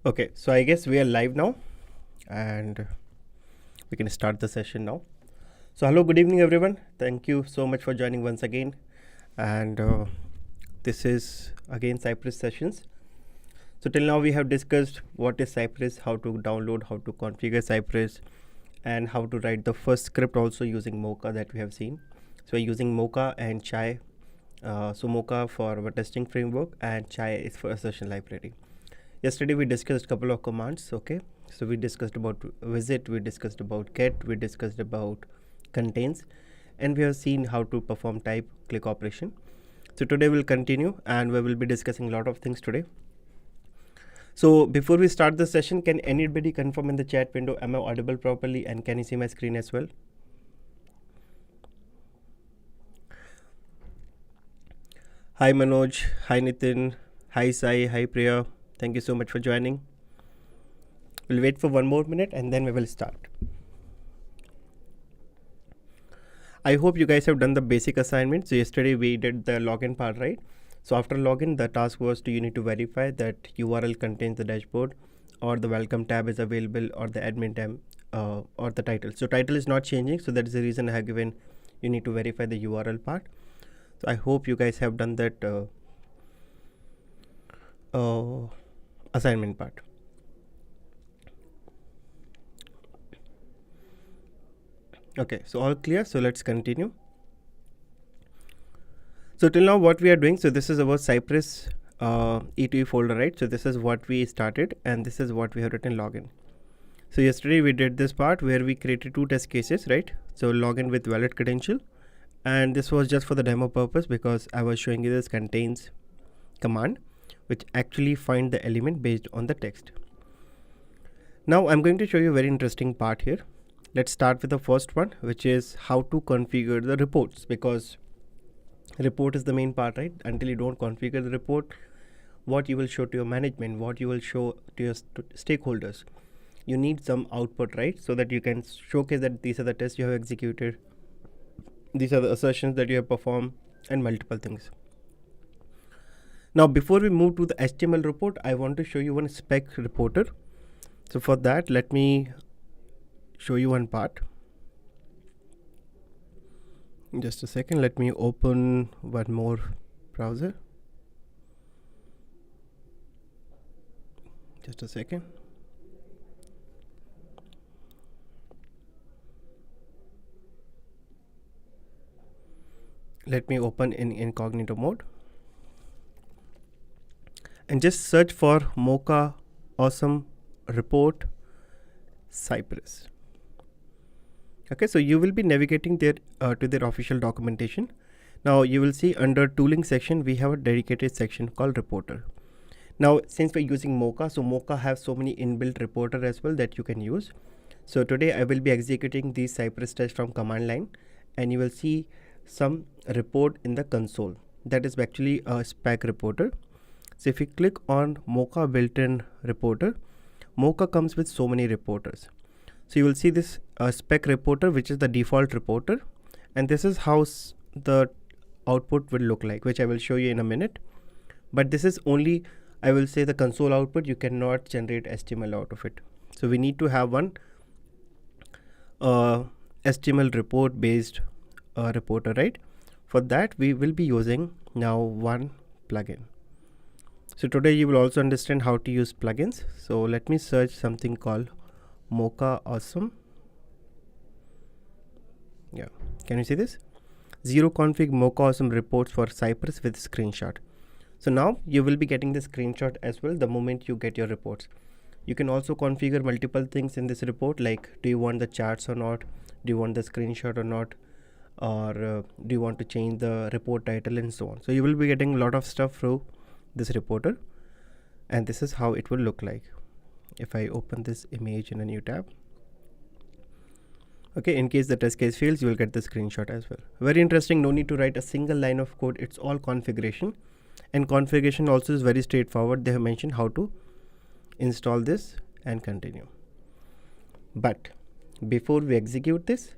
Okay, so I guess we are live now and we can start the session now. So hello, good evening everyone. Thank you so much for joining once again. And this is again Cypress sessions. So till now we have discussed what is Cypress, how to download, how to configure Cypress, and how to write the first script also using Mocha that we have seen. So we're using Mocha and Chai. So Mocha for our testing framework and Chai is for assertion library. Yesterday we discussed a couple of commands. Okay, so we discussed about visit, we discussed about get, we discussed about contains, and we have seen how to perform type click operation. So today we'll continue and we will be discussing a lot of things today. So before we start the session, can anybody confirm in the chat window, am I audible properly and can you see my screen as well? Hi Manoj, hi Nitin, hi Sai, hi Priya. Thank you so much for joining. We'll wait for 1 more minute and then we will start. I hope you guys have done the basic assignment. So yesterday we did the login part, right? So after login, the task was you need to verify that URL contains the dashboard or the welcome tab is available or the admin tab or the title. So title is not changing. So that is the reason I have given you need to verify the URL part. So I hope you guys have done that assignment part. Okay, so all clear. So let's continue. So till now what we are doing, so this is our Cypress E2E folder, right? So this is what we started and this is what we have written login. So yesterday we did this part where we created 2 test cases, right? So login with valid credential, and this was just for the demo purpose because I was showing you this contains command which actually find the element based on the text. Now I'm going to show you a very interesting part here. Let's start with the first one, which is how to configure the reports, because report is the main part, right? Until you don't configure the report, what you will show to your management, what you will show to your stakeholders, you need some output, right? So that you can showcase that these are the tests you have executed, these are the assertions that you have performed, and multiple things. Now before we move to the HTML report, I want to show you one spec reporter. So for that, let me show you one part. Just a second, let me open one more browser. Just a second. Let me open in incognito mode and just search for Mocha awesome report Cypress. Okay, so you will be navigating there to their official documentation. Now you will see under tooling section we have a dedicated section called reporter. Now since we're using Mocha, so Mocha has so many inbuilt reporter as well that you can use. So today I will be executing these Cypress tests from command line and you will see some report in the console. That is actually a spec reporter. So if you click on Mocha built-in reporter, Mocha comes with so many reporters. So you will see this spec reporter, which is the default reporter, and this is how the output will look like, which I will show you in a minute. But this is only, I will say, the console output. You cannot generate HTML out of it. So we need to have one HTML report based reporter, right? For that we will be using now one plugin. So today you will also understand how to use plugins. So let me search something called Mocha awesome. Yeah, can you see this? Zero config Mocha awesome reports for Cypress with screenshot. So now you will be getting the screenshot as well the moment you get your reports. You can also configure multiple things in this report, like do you want the charts or not, do you want the screenshot or not, or do you want to change the report title and so on. So you will be getting a lot of stuff through this reporter, and this is how it will look like if I open this image in a new tab. Okay, in case the test case fails, you will get the screenshot as well. Very interesting, no need to write a single line of code, it's all configuration, and configuration also is very straightforward. They have mentioned how to install this and continue. But before we execute this,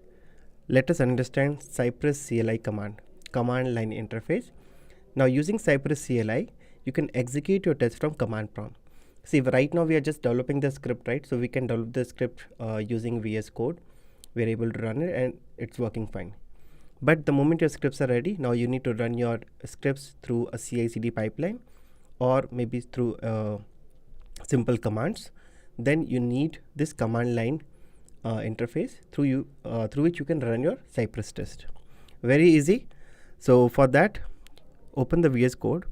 let us understand Cypress CLI command line interface. Now using Cypress CLI, you can execute your test from command prompt. See, right now we are just developing the script, right? So we can develop the script using VS Code. We are able to run it and it's working fine. But the moment your scripts are ready, now you need to run your scripts through a CI/CD pipeline or maybe through simple commands. Then you need this command line interface through which you can run your Cypress test. Very easy. So for that, open the VS Code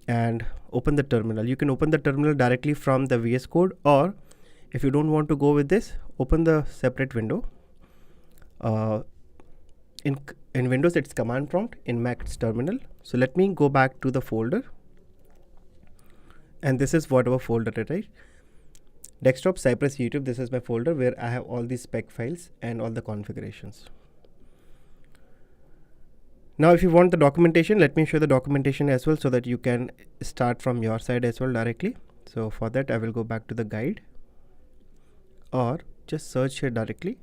and open the terminal. You can open the terminal directly from the VS Code, or if you don't want to go with this, open the separate window. In Windows it's command prompt, in Mac it's terminal. So let me go back to the folder, and this is what our folder is, right? Desktop Cypress YouTube, this is my folder where I have all these spec files and all the configurations. Now if you want the documentation, let me show the documentation as well so that you can start from your side as well directly. So for that I will go back to the guide, or just search here directly,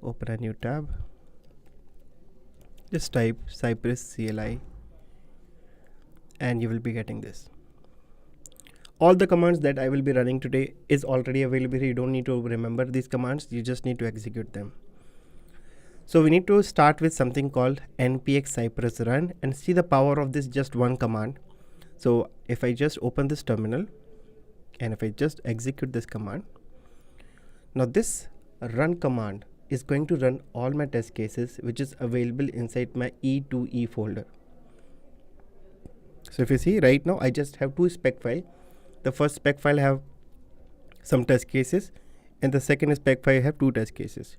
open a new tab, just type Cypress CLI and you will be getting this. All the commands that I will be running today is already available. You don't need to remember these commands, you just need to execute them. So we need to start with something called npx cypress run and see the power of this just one command. So if I just open this terminal and if I just execute this command, now this run command is going to run all my test cases which is available inside my E2E folder. So if you see right now, I just have two spec files. The first spec file have some test cases and the second spec file have two test cases.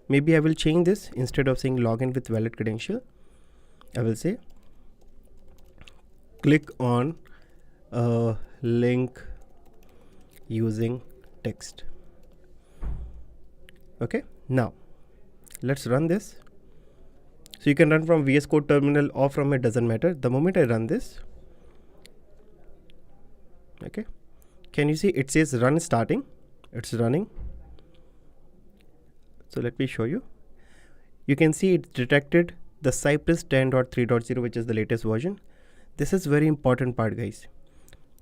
Maybe I will change this. Instead of saying login with valid credential, I will say click on a link using text. Okay, now let's run this. So you can run from VS Code terminal or from it, doesn't matter. The moment I run this, okay, can you see it says run starting? It's running. So let me show you. You can see it detected the Cypress 10.3.0, which is the latest version. This is very important part, guys.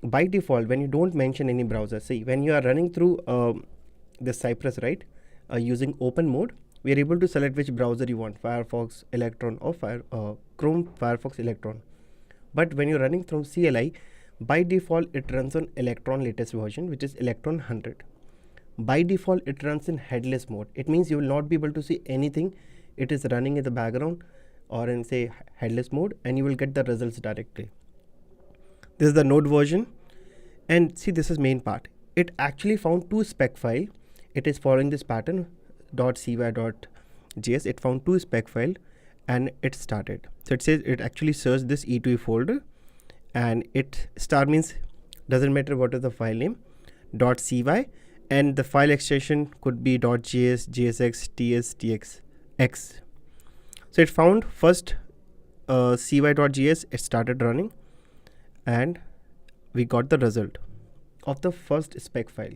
By default, when you don't mention any browser, see when you are running through the Cypress, right, using open mode, we are able to select which browser you want, Firefox, Electron, or Chrome, Firefox, Electron. But when you're running through CLI, by default it runs on Electron latest version, which is Electron 100. By default it runs in headless mode. It means you will not be able to see anything. It is running in the background or in say headless mode, and you will get the results directly. This is the node version, and see this is main part. It actually found two spec file. It is following this pattern .cy.js. It found two spec file and it started. So it says it actually searched this E2E folder, and it star means doesn't matter what is the file name, .cy, and the file extension could be .js, jsx, ts, txx. So it found first cy.js, it started running, and we got the result of the first spec file.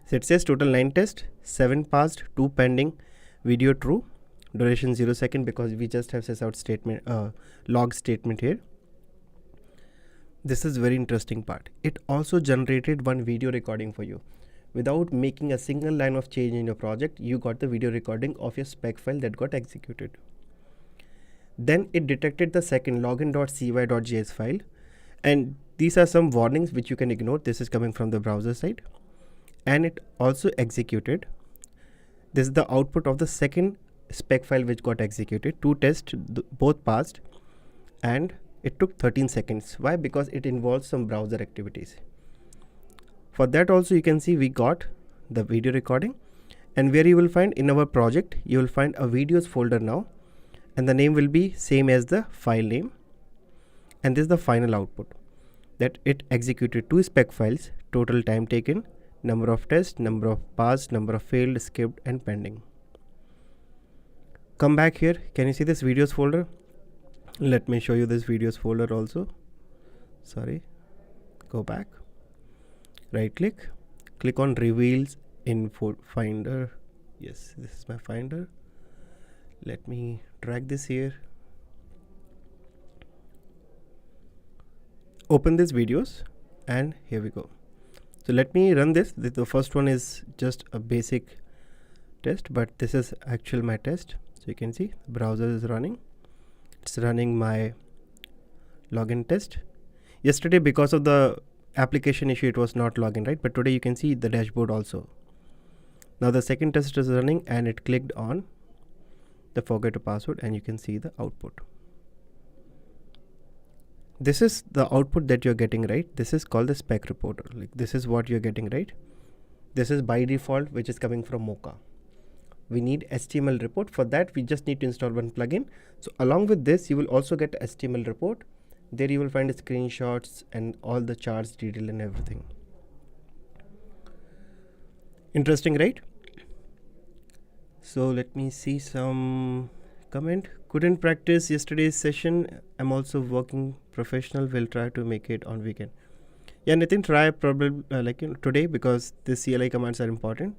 So it says total 9 tests, 7 passed, 2 pending, video true, duration 0 second because we just have sysout statement, log statement here. This is very interesting part. It also generated one video recording for you. Without making a single line of change in your project, you got the video recording of your spec file that got executed. Then it detected the second login.cy.js file, and these are some warnings which you can ignore. This is coming from the browser side, and it also executed. This is the output of the second spec file which got executed. 2 tests, both passed, and it took 13 seconds. Why? Because it involves some browser activities. For that also you can see we got the video recording, and where you will find in our project, you will find a videos folder now, and the name will be same as the file name, and this is the final output that it executed 2 spec files, total time taken, number of tests, number of passed, number of failed, skipped, and pending. Come back here. Can you see this videos folder? Let me show you this videos folder also. Sorry, go back, right click, click on reveals in finder. Yes, this is my finder. Let me drag this here. Open this videos, and here we go. So let me run this. The first one is just a basic test, but this is actual my test. So you can see the browser is running. It's running my login test. Yesterday, because of the application issue, it was not login, right? But today you can see the dashboard also. Now the second test is running and it clicked on the forget a password and you can see the output. This is the output that you're getting, right? This is called the spec reporter. Like this is what you're getting, right? This is by default, which is coming from Mocha. We need HTML report. For that, we just need to install one plugin. So along with this, you will also get HTML report. There you will find the screenshots and all the charts detail and everything. Interesting, right? So let me see some comment. Couldn't practice yesterday's session. I'm also working professional. Will try to make it on weekend. Yeah, Nitin, try probably today because the CLI commands are important.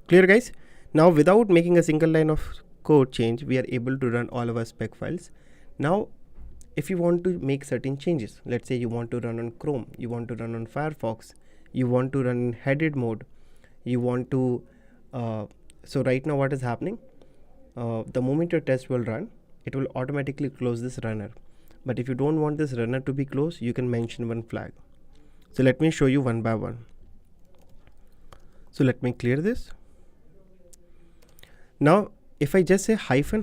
Clear, guys? Now without making a single line of code change, we are able to run all of our spec files. Now if you want to make certain changes, let's say you want to run on Chrome, you want to run on Firefox, you want to run in headed mode, you want to so right now what is happening, the moment your test will run, it will automatically close this runner. But if you don't want this runner to be closed, you can mention one flag. So let me show you one by one. So let me clear this. Now if I just say hyphen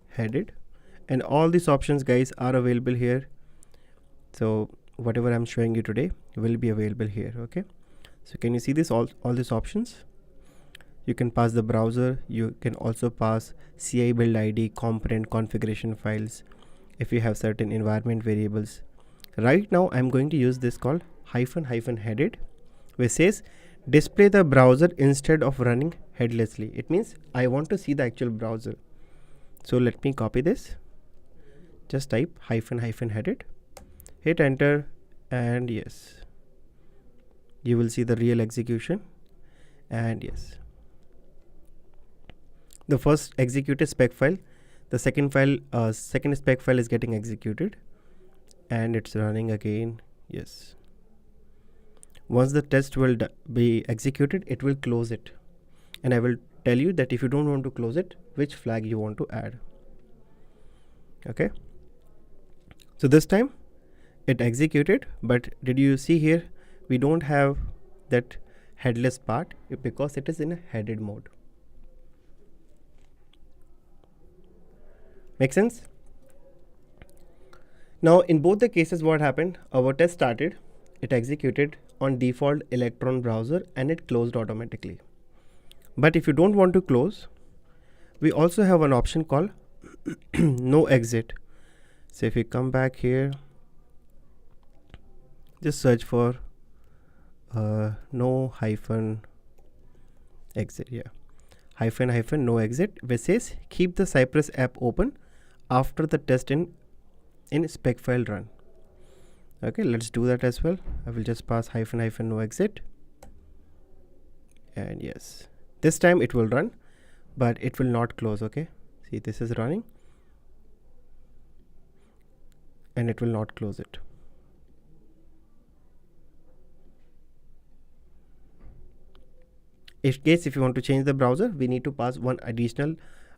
headed, and all these options, guys, are available here. So whatever I'm showing you today will be available here. Okay, so can you see this, all these options? You can pass the browser, you can also pass CI build ID, component configuration files, if you have certain environment variables. Right now I'm going to use this called hyphen headed, which says display the browser instead of running headlessly. It means I want to see the actual browser. So let me copy this. Just type hyphen headed, hit enter, and yes, you will see the real execution. And yes, the first executed spec file, the second spec file is getting executed and it's running again. Yes, once the test will be executed, it will close it, and I will tell you that if you don't want to close it, which flag you want to add. Okay, so this time it executed, but did you see here we don't have that headless part because it is in a headed mode. Make sense? Now in both the cases, what happened, our test started, it executed on default Electron browser and it closed automatically. But if you don't want to close, we also have an option called no exit. So if you come back here, just search for no hyphen exit. Yeah, hyphen no exit, which says keep the Cypress app open after the test in spec file run. Okay, let's do that as well. I will just pass hyphen no exit, and yes, this time it will run, but it will not close. Okay, see, this is running and it will not close it. In case if you want to change the browser, we need to pass one additional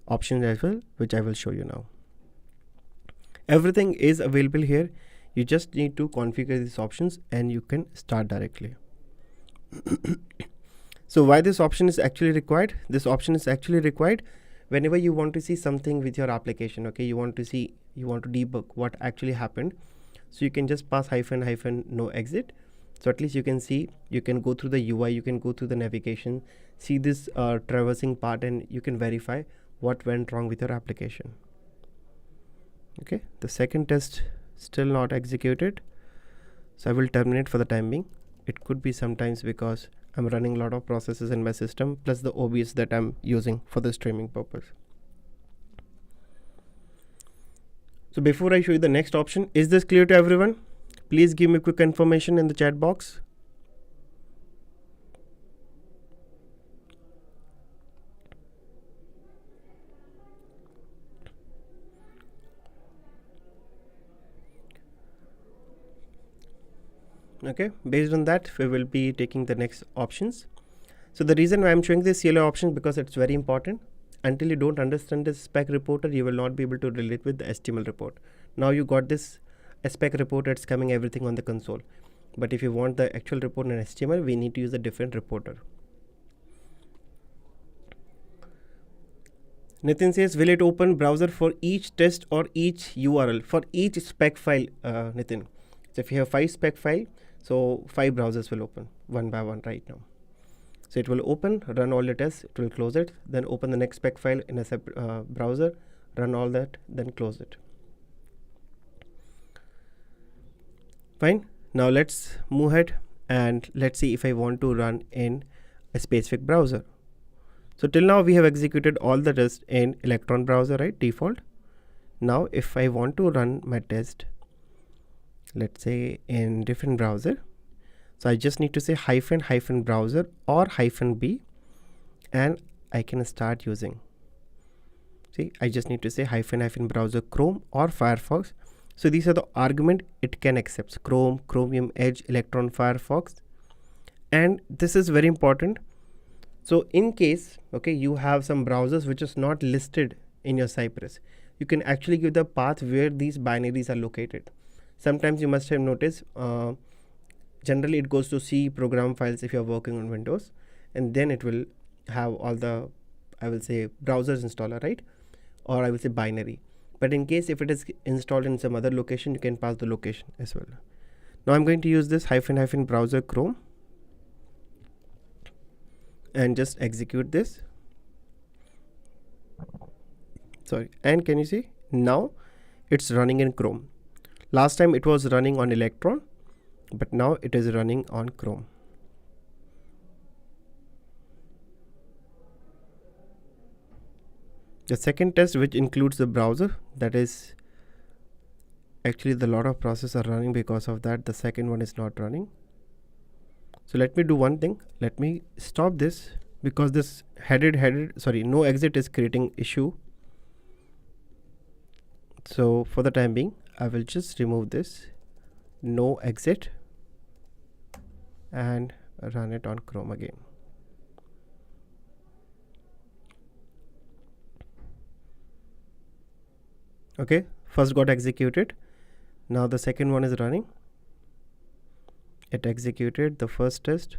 option as well, which I will show you now. Everything is available here. You just need to configure these options and you can start directly. So why this option is actually required? This option is actually required whenever you want to see something with your application. Okay, you want to debug what actually happened. So you can just pass hyphen no exit. So at least you can see, you can go through the UI, you can go through the navigation, see this traversing part, and you can verify what went wrong with your application. Okay, the second test still not executed, so I will terminate for the time being. It could be sometimes because I'm running a lot of processes in my system, plus the OBS that I'm using for the streaming purpose. So before I show you the next option, is this clear to everyone? Please give me quick confirmation in the chat box. Okay, based on that, we will be taking the next options. So the reason why I'm showing this CLI option because it's very important. Until you don't understand this spec reporter, you will not be able to relate with the HTML report. Now you got this spec reporter, it's coming everything on the console. But if you want the actual report in HTML, we need to use a different reporter. Nitin says, will it open browser for each test or each URL? For each spec file, Nitin. So if you have 5 spec file, so 5 browsers will open one by one right now. So it will open, run all the tests, it will close it, then open the next spec file in a separate browser, run all that, then close it. Fine. Now let's move ahead and let's see if I want to run in a specific browser. So till now we have executed all the tests in Electron browser, right? Default. Now if I want to run my test, let's say in different browser, so I just need to say hyphen browser or -b and I can start using. See, I just need to say hyphen browser Chrome or Firefox. So these are the argument it can accept: Chrome, Chromium, Edge, Electron, Firefox. And this is very important. So in case, okay, you have some browsers which is not listed in your Cypress, you can actually give the path where these binaries are located. Sometimes you must have noticed, generally it goes to C program files if you're working on Windows, and then it will have all the, I will say, browsers installer, right? Or I will say binary. But in case if it is installed in some other location, you can pass the location as well. Now I'm going to use this hyphen browser Chrome and just execute this. Sorry, and can you see now it's running in Chrome? Last time it was running on Electron, but now it is running on Chrome. The second test, which includes the browser, that is actually the lot of processes are running, because of that the second one is not running. So let me do one thing. Let me stop this because this no exit is creating issue. So for the time being, I will just remove this no exit and run it on Chrome again. Okay, first got executed. Now the second one is running. It executed the first test.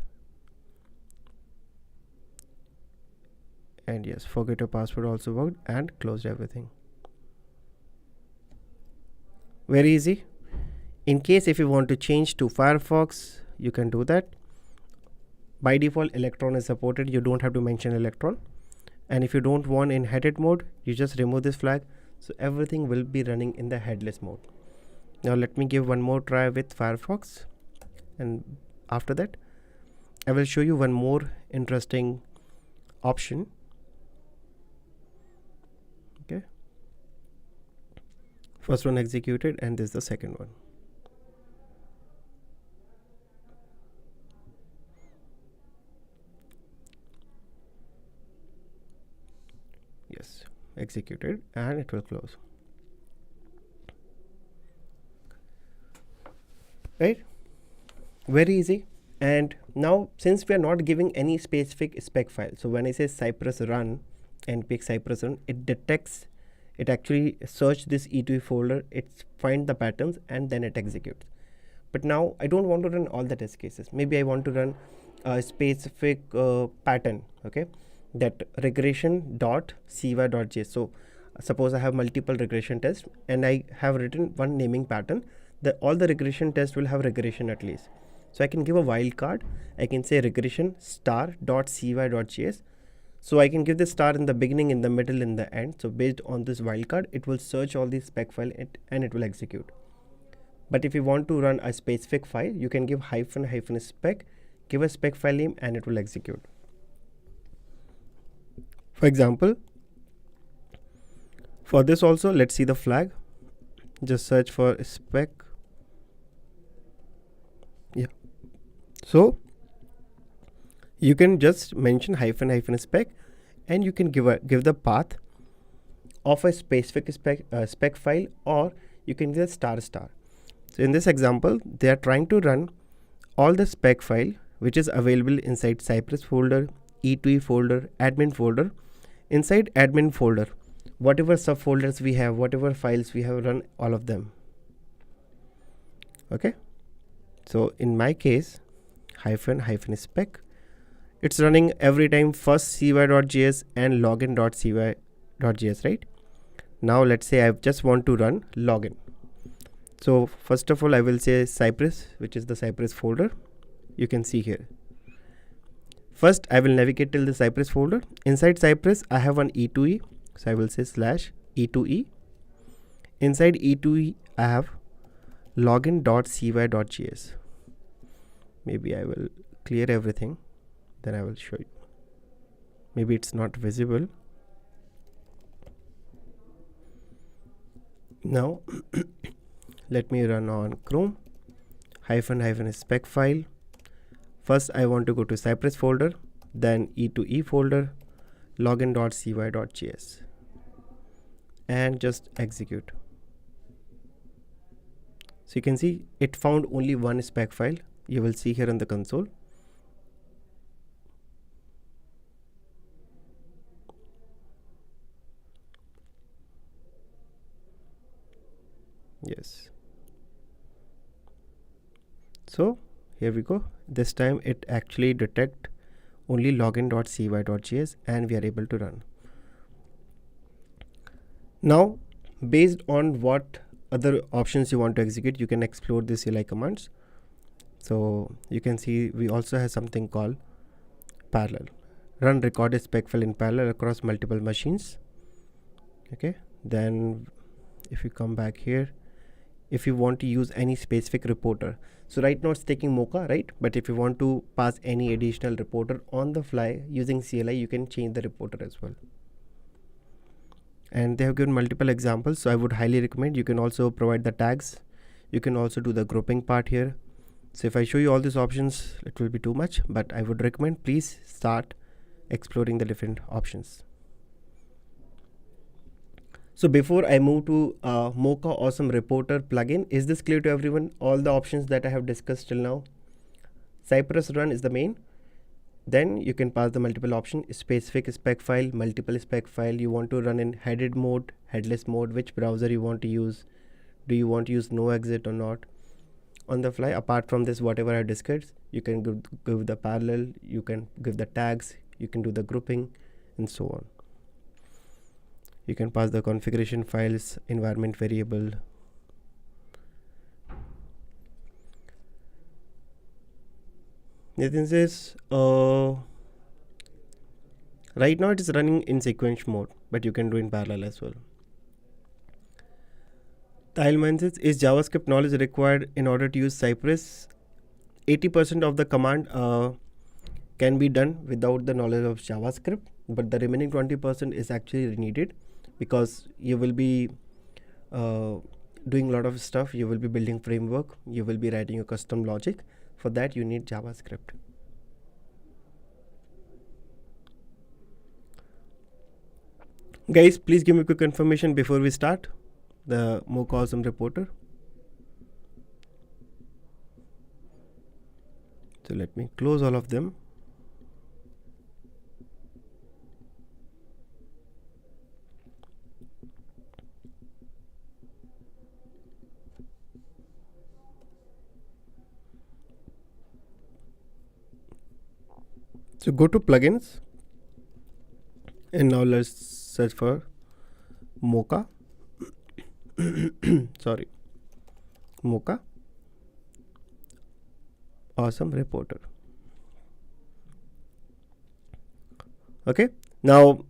And yes, forget your password also worked and closed everything. Very easy. In case if you want to change to Firefox, you can do that. By default, Electron is supported. You don't have to mention Electron. And if you don't want in headed mode, you just remove this flag. So everything will be running in the headless mode. Now let me give one more try with Firefox. And after that, I will show you one more interesting option. Okay. First one executed and this is the second one. Yes, executed and it will close. Right? Very easy. And now since we are not giving any specific spec file, so when I say Cypress run npx Cypress run, it detects, it actually search this E2E folder, it find the patterns and then it executes. But now I don't want to run all the test cases. Maybe I want to run a specific pattern, okay, that regression.cy.js. So suppose I have multiple regression tests and I have written one naming pattern, that all the regression tests will have regression at least. So I can give a wildcard. I can say regression star.cy.js. So I can give the star in the beginning, in the middle, in the end. So based on this wildcard, it will search all these spec file and it will execute. But if you want to run a specific file, you can give hyphen spec, give a spec file name and it will execute. For example, for this also, let's see the flag. Just search for spec. Yeah. So you can just mention hyphen spec and you can give the path of a specific spec file, or you can give star. So in this example, they are trying to run all the spec file which is available inside Cypress folder, E2E folder, admin folder. Inside admin folder, whatever subfolders we have, whatever files we have, run all of them. Okay, so in my case, hyphen spec, it's running every time first cy.js and login.cy.js, right? Now let's say I just want to run login. So first of all, I will say Cypress, which is the Cypress folder. You can see here. First, I will navigate till the Cypress folder. Inside Cypress, I have one E2E. So I will say /E2E. Inside E2E, I have login.cy.js. Maybe I will clear everything. Then I will show you. Maybe it's not visible. Now, let me run on Chrome. Hyphen spec file. First, I want to go to Cypress folder, then E2E folder, login.cy.js, and just execute. So you can see it found only one spec file. You will see here on the console. Yes. So here we go. This time it actually detect only login.cy.js and we are able to run. Now, based on what other options you want to execute, you can explore the CLI commands. So you can see we also have something called parallel. Run recorded spec file in parallel across multiple machines. Okay. Then if you come back here, if you want to use any specific reporter, so right now it's taking Mocha, right? But if you want to pass any additional reporter on the fly using CLI, you can change the reporter as well. And they have given multiple examples, so I would highly recommend. You can also provide the tags. You can also do the grouping part here. So if I show you all these options, it will be too much, but I would recommend please start exploring the different options. So before I move to Mocha Awesome Reporter plugin, is this clear to everyone? All the options that I have discussed till now. Cypress run is the main. Then you can pass the multiple option, specific spec file, multiple spec file. You want to run in headed mode, headless mode, which browser you want to use. Do you want to use no exit or not? On the fly, apart from this, whatever I discussed, you can give the parallel, you can give the tags, you can do the grouping and so on. You can pass the configuration files, environment variable. Nathan says, right now it is running in sequence mode, but you can do in parallel as well. Tileman says, is JavaScript knowledge required in order to use Cypress? 80% of the command can be done without the knowledge of JavaScript, but the remaining 20% is actually needed, because you will be doing a lot of stuff. You will be building framework, you will be writing a custom logic. For that you need JavaScript. Guys, please give me a quick information before we start the Mocha Awesome Reporter. So let me close all of them. So go to plugins and now let's search for Mocha. Sorry, Mocha Awesome Reporter. Okay, now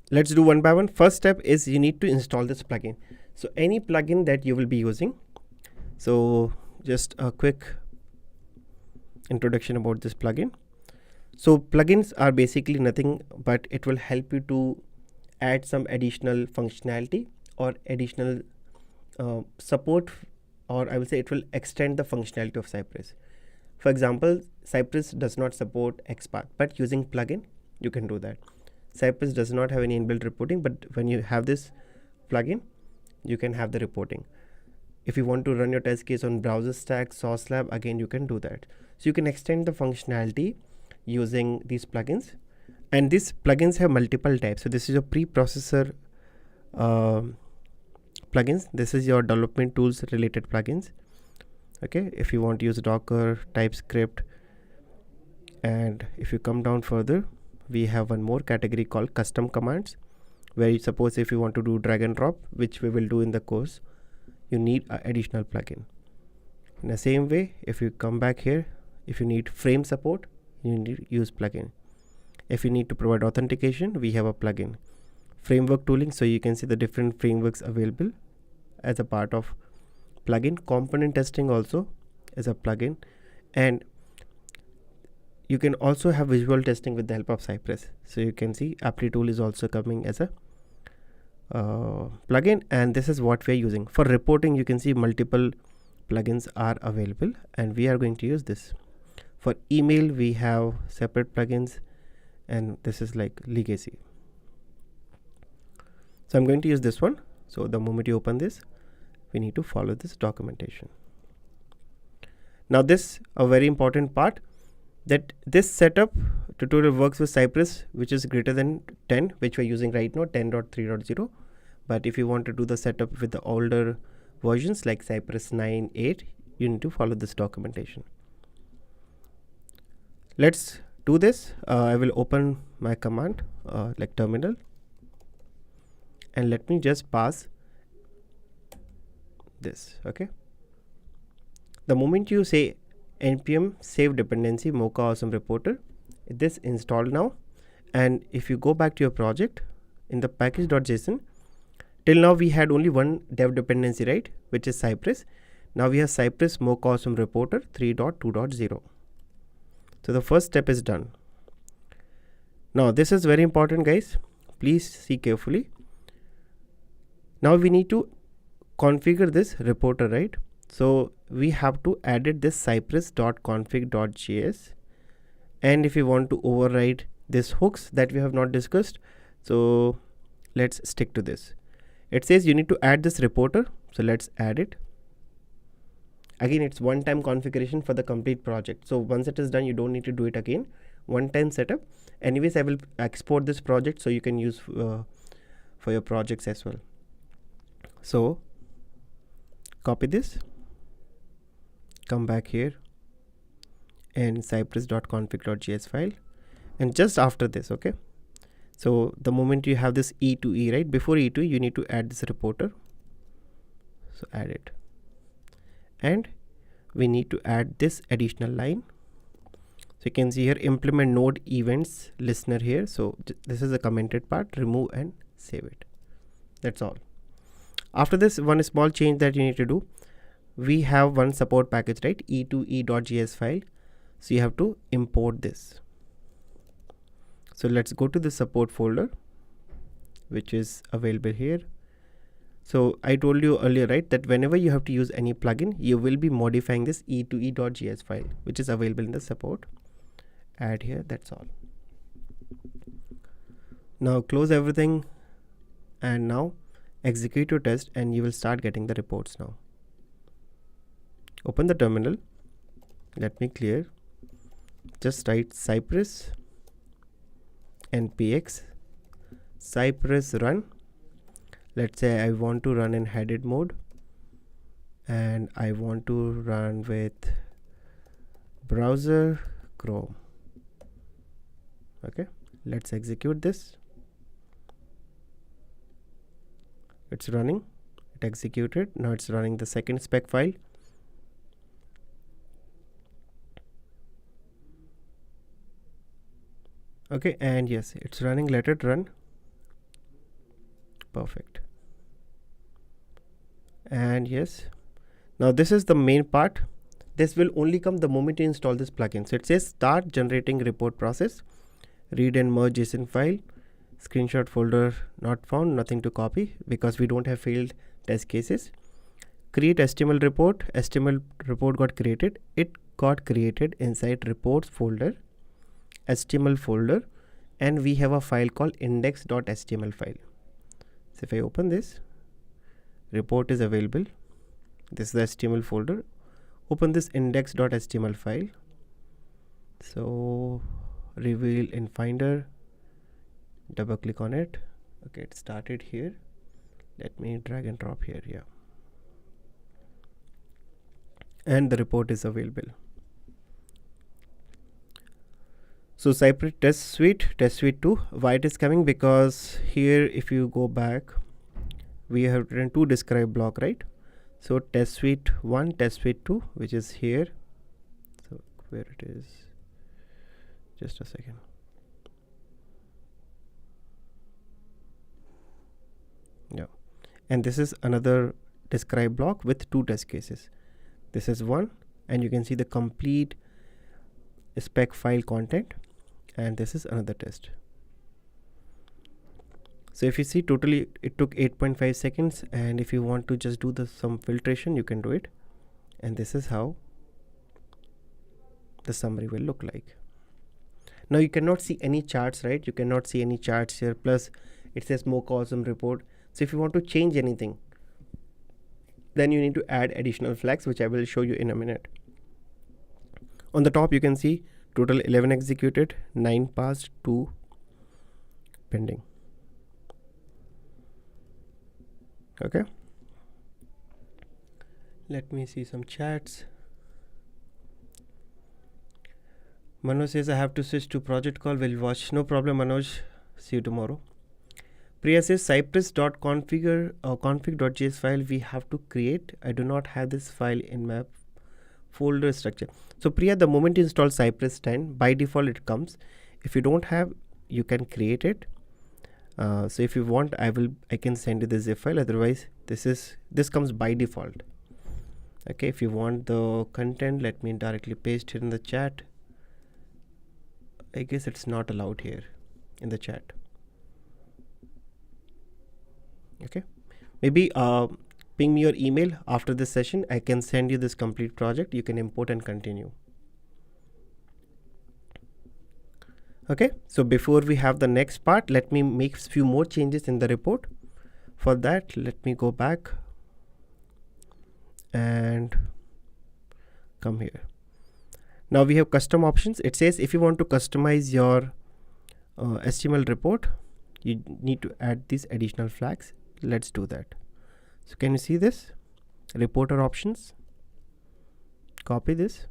let's do one by one. First step is you need to install this plugin. So any plugin that you will be using. So just a quick introduction about this plugin. So plugins are basically nothing but it will help you to add some additional functionality or additional support, or I will say it will extend the functionality of Cypress. For example, Cypress does not support XPath, but using plugin you can do that. Cypress does not have any inbuilt reporting, but when you have this plugin you can have the reporting. If you want to run your test case on browser stack, source lab, again you can do that. So you can extend the functionality using these plugins, and these plugins have multiple types. So this is your preprocessor plugins. This is your development tools related plugins. Okay, if you want to use Docker, TypeScript, and if you come down further, we have one more category called custom commands, where you suppose if you want to do drag and drop, which we will do in the course, you need an additional plugin. In the same way, if you come back here, if you need frame support, you need to use plugin. If you need to provide authentication, we have a plugin. Framework tooling, so you can see the different frameworks available as a part of plugin. Component testing also is a plugin, and you can also have visual testing with the help of Cypress. So you can see Tool is also coming as a plugin, and this is what we are using for reporting. You can see multiple plugins are available, and we are going to use this. For email, we have separate plugins, and this is like legacy. So I'm going to use this one. So the moment you open this, we need to follow this documentation. Now this a very important part, that this setup tutorial works with Cypress, which is greater than 10, which we're using right now, 10.3.0. But if you want to do the setup with the older versions like Cypress 9, 8, you need to follow this documentation. Let's do this. I will open my command like terminal, and let me just pass this. Okay, the moment you say npm save dependency Mocha awesome reporter, this installed now. And if you go back to your project in the package.json, till now we had only one dev dependency, right, which is Cypress. Now we have Cypress Mocha awesome reporter 3.2.0. So the first step is done. Now this is very important, guys, please see carefully. Now we need to configure this reporter, right? So we have to edit this cypress.config.js, and if you want to override this hooks that we have not discussed, so let's stick to this. It says you need to add this reporter, so let's add it. Again, it's one-time configuration for the complete project. So once it is done, you don't need to do it again. One-time setup. Anyways, I will export this project so you can use for your projects as well. So copy this, come back here and cypress.config.js file, and just after this, okay, so the moment you have this E2E, right, before E2E you need to add this reporter, so add it, and we need to add this additional line. So you can see here implement node events listener here. So this is the commented part, remove and save it. That's all. After this, one small change that you need to do, we have one support package, right, e2e.js file. So you have to import this. So let's go to the support folder, which is available here. So I told you earlier, right, that whenever you have to use any plugin, you will be modifying this e2e.js file, which is available in the support. Add here, that's all. Now close everything, and now execute your test, and you will start getting the reports now. Open the terminal. Let me clear. Just write Cypress npx Cypress run. Let's say I want to run in headed mode, and I want to run with browser Chrome. Okay, let's execute this. It's running, it executed. Now it's running the second spec file. Okay, and yes, it's running. Let it run. Perfect. And yes, now this is the main part. This will only come the moment you install this plugin. So it says start generating report process, read and merge JSON file, screenshot folder not found, nothing to copy because we don't have failed test cases. Create HTML report. HTML report got created. It got created inside reports folder, HTML folder, and we have a file called index.html file. So if I open this, report is available. This is the HTML folder. Open this index.html file. So reveal in Finder, double click on it. Okay, it started here. Let me drag and drop here. Yeah, and the report is available. So Cypress test suite 2. Why it is coming? Because here if you go back, we have written two describe block, right? So test suite 1, test suite 2, which is here. So where it is, just a second. Yeah, and this is another describe block with two test cases. This is one, and you can see the complete spec file content, and this is another test. So if you see, totally it took 8.5 seconds, and if you want to just do some filtration, you can do it. And this is how the summary will look like. Now you cannot see any charts, right? You cannot see any charts here. Plus it says Mocha awesome report. So if you want to change anything, then you need to add additional flags, which I will show you in a minute. On the top you can see total 11 executed, 9 passed, 2 pending. Okay, let me see some chats. Manoj says I have to switch to project call. Will watch. No problem, Manoj. See you tomorrow. Priya says cypress.config.js file we have to create. I do not have this file in my folder structure. So Priya, the moment you install Cypress 10, by default it comes. If you don't have, you can create it. So if you want, I can send you the zip file. Otherwise, this comes by default. Okay, if you want the content, let me directly paste here in the chat. I guess it's not allowed here in the chat. Okay, maybe ping me your email after this session. I can send you this complete project. You can import and continue. Okay, so before we have the next part, let me make few more changes in the report. For that, let me go back and come here. Now we have custom options. It says if you want to customize your HTML report, you need to add these additional flags. Let's do that. So can you see this? Reporter options. Copy this.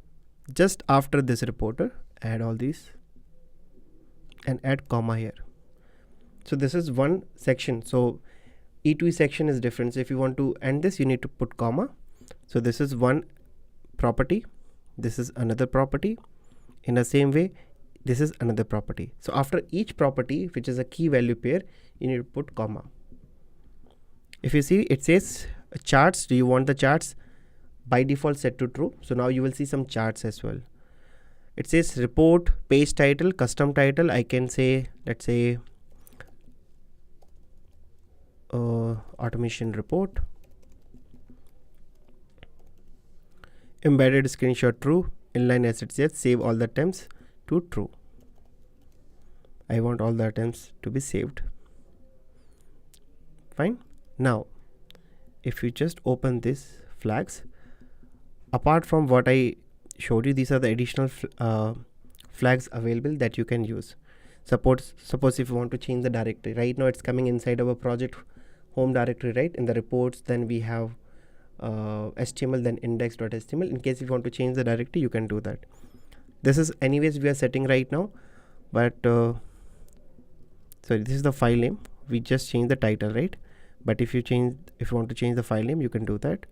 Just after this reporter, add all these and add comma here. So this is one section. So E2E section is different. So if you want to end this, you need to put comma. So this is one property. This is another property. In the same way, this is another property. So after each property, which is a key value pair, you need to put comma. If you see, it says charts. Do you want the charts? By default set to true. So now you will see some charts as well. It says report, page title, custom title. I can say, let's say automation report. Embedded screenshot true. Inline as it says, save all the attempts to true. I want all the attempts to be saved. Fine. Now, if you just open these flags, apart from what I showed you, these are the additional flags available that you can use. Suppose if you want to change the directory, right now it's coming inside our project home directory, right? In the reports, then we have HTML, then index.html. In case if you want to change the directory, you can do that. This is anyways we are setting right now, but sorry, this is the file name. We just change the title, right? But if you want to change the file name, you can do that.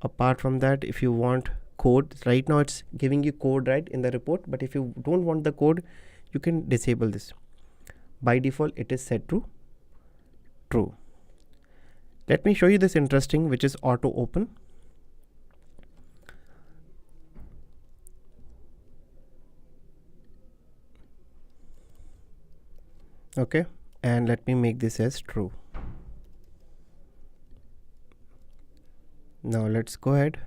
Apart from that, if you want code, right now it's giving you code right in the report, but if you don't want the code, you can disable this. By default it is set to true. Let me show you this interesting, which is auto open. Okay, and let me make this as true. Now let's go ahead,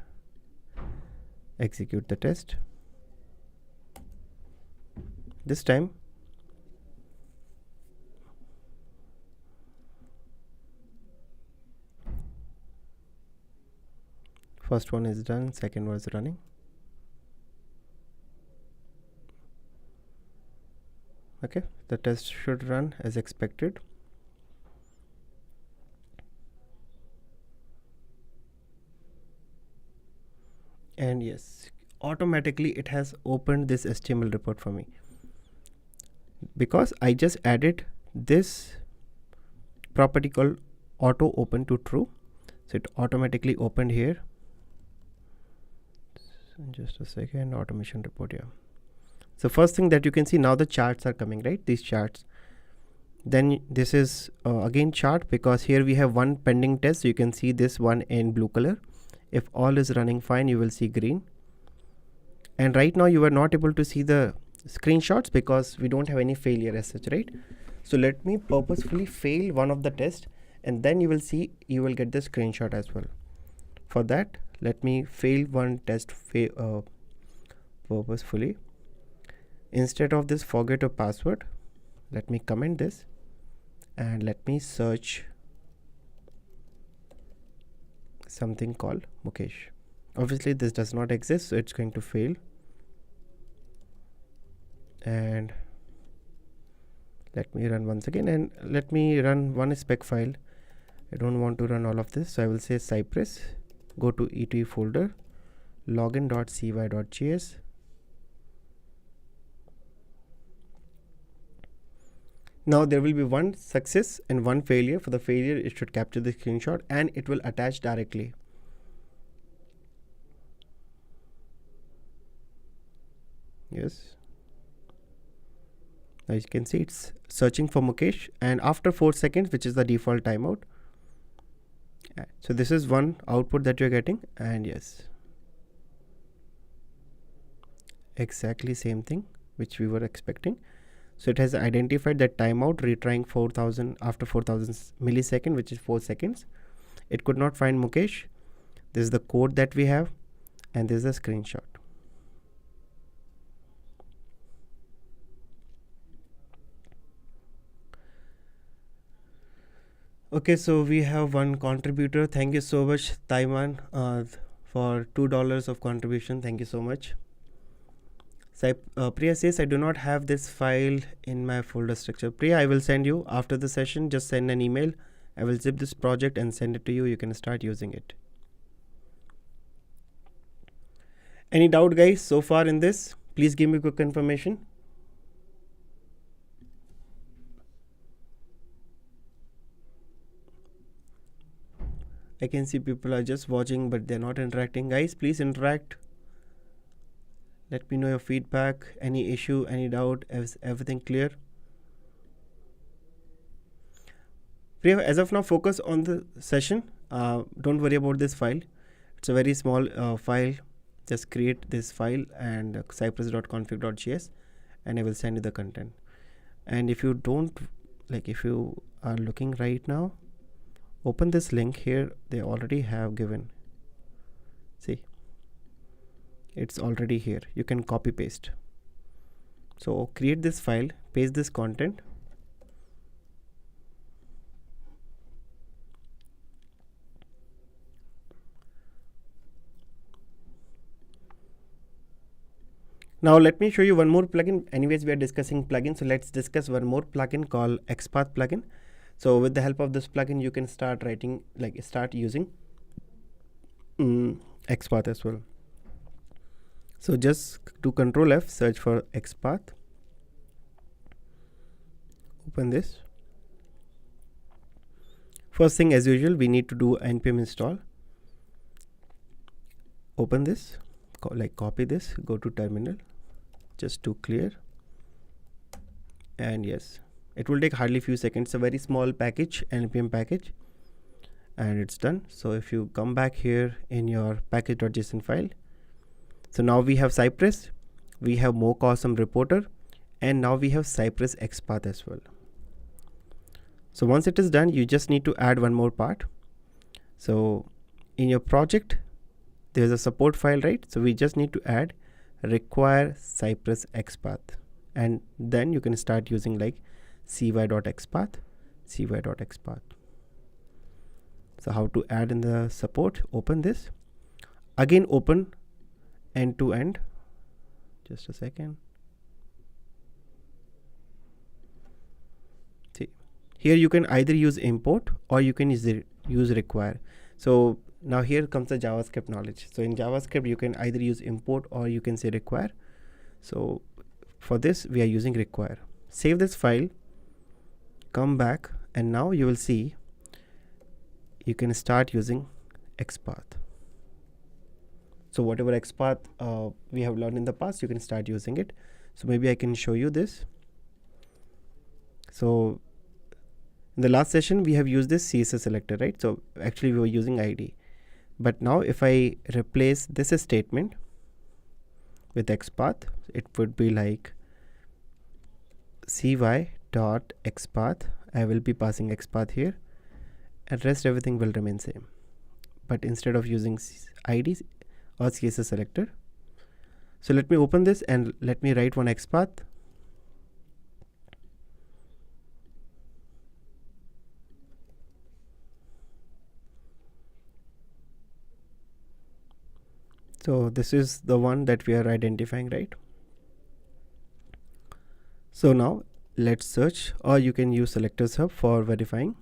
execute the test. This time first one is done, second one is running. Okay, the test should run as expected. And yes, automatically it has opened this HTML report for me because I just added this property called auto open to true. So it automatically opened here. So just a second, automation report here. So first thing that you can see now, the charts are coming, right? These charts. Then this is again chart, because here we have one pending test. So you can see this one in blue color. If all is running fine, you will see green. And right now you are not able to see the screenshots because we don't have any failure as such, right? So let me purposefully fail one of the tests, and then you will see, you will get the screenshot as well. For that, let me fail one test purposefully. Instead of this forget a password, let me comment this and let me search something called Mukesh. Obviously this does not exist, so it's going to fail. And let me run once again, and let me run one spec file. I don't want to run all of this, so I will say Cypress, go to E2E folder, login.cy.js. Now there will be one success and one failure. For the failure, it should capture the screenshot and it will attach directly. Yes. Now you can see it's searching for Mukesh, and after 4 seconds, which is the default timeout. So this is one output that you're getting, and yes, exactly same thing which we were expecting. So it has identified that timeout retrying 4000 after 4000 millisecond, which is 4 seconds. It could not find Mukesh. This is the code that we have, and this is a screenshot. Okay, so we have one contributor. Thank you so much, Taiwan, for $2 of contribution. Thank you so much. Priya says, I do not have this file in my folder structure. Priya, I will send you after the session. Just send an email. I will zip this project and send it to you. You can start using it. Any doubt, guys, so far in this? Please give me quick confirmation. I can see people are just watching, but they're not interacting. Guys, please interact. Let me know your feedback, any issue, any doubt. Is everything clear? Priya, as of now, focus on the session. Don't worry about this file. It's a very small file. Just create this file and cypress.config.js, and I will send you the content. And if you don't, like, if you are looking right now, open this link here. They already have given. See, it's already here. You can copy paste. So create this file, paste this content. Now let me show you one more plugin. Anyways, we are discussing plugins, so let's discuss one more plugin called XPath plugin. So with the help of this plugin, you can start writing, like start using XPath as well. So just do Control F, search for XPath. Open this. First thing, as usual, we need to do npm install. Open this, copy this, go to terminal, just to clear. And yes, it will take hardly few seconds. A very small package, npm package, and it's done. So if you come back here in your package.json file, so now we have Cypress, we have Mocha awesome reporter, and now we have Cypress XPath as well. So once it is done, you just need to add one more part. So in your project, there's a support file, right? So we just need to add require Cypress XPath, and then you can start using like cy.xpath, cy.xpath. So how to add in the support? Open this. Again, open end to end. Just a second. Here you can either use import or you can use require. So now here comes the JavaScript knowledge. So in JavaScript you can either use import or you can say require. So for this we are using require. Save this file, come back, and now you will see you can start using XPath. So whatever XPath we have learned in the past, you can start using it. So maybe I can show you this. So in the last session we have used this CSS selector, right? So actually we were using ID, but now if I replace this statement with XPath, it would be like cy.xpath. I will be passing XPath here, and rest everything will remain same, but instead of using ID or CSS selector. So let me open this and let me write one XPath. So this is the one that we are identifying, right? So now let's search, or you can use selectors hub for verifying.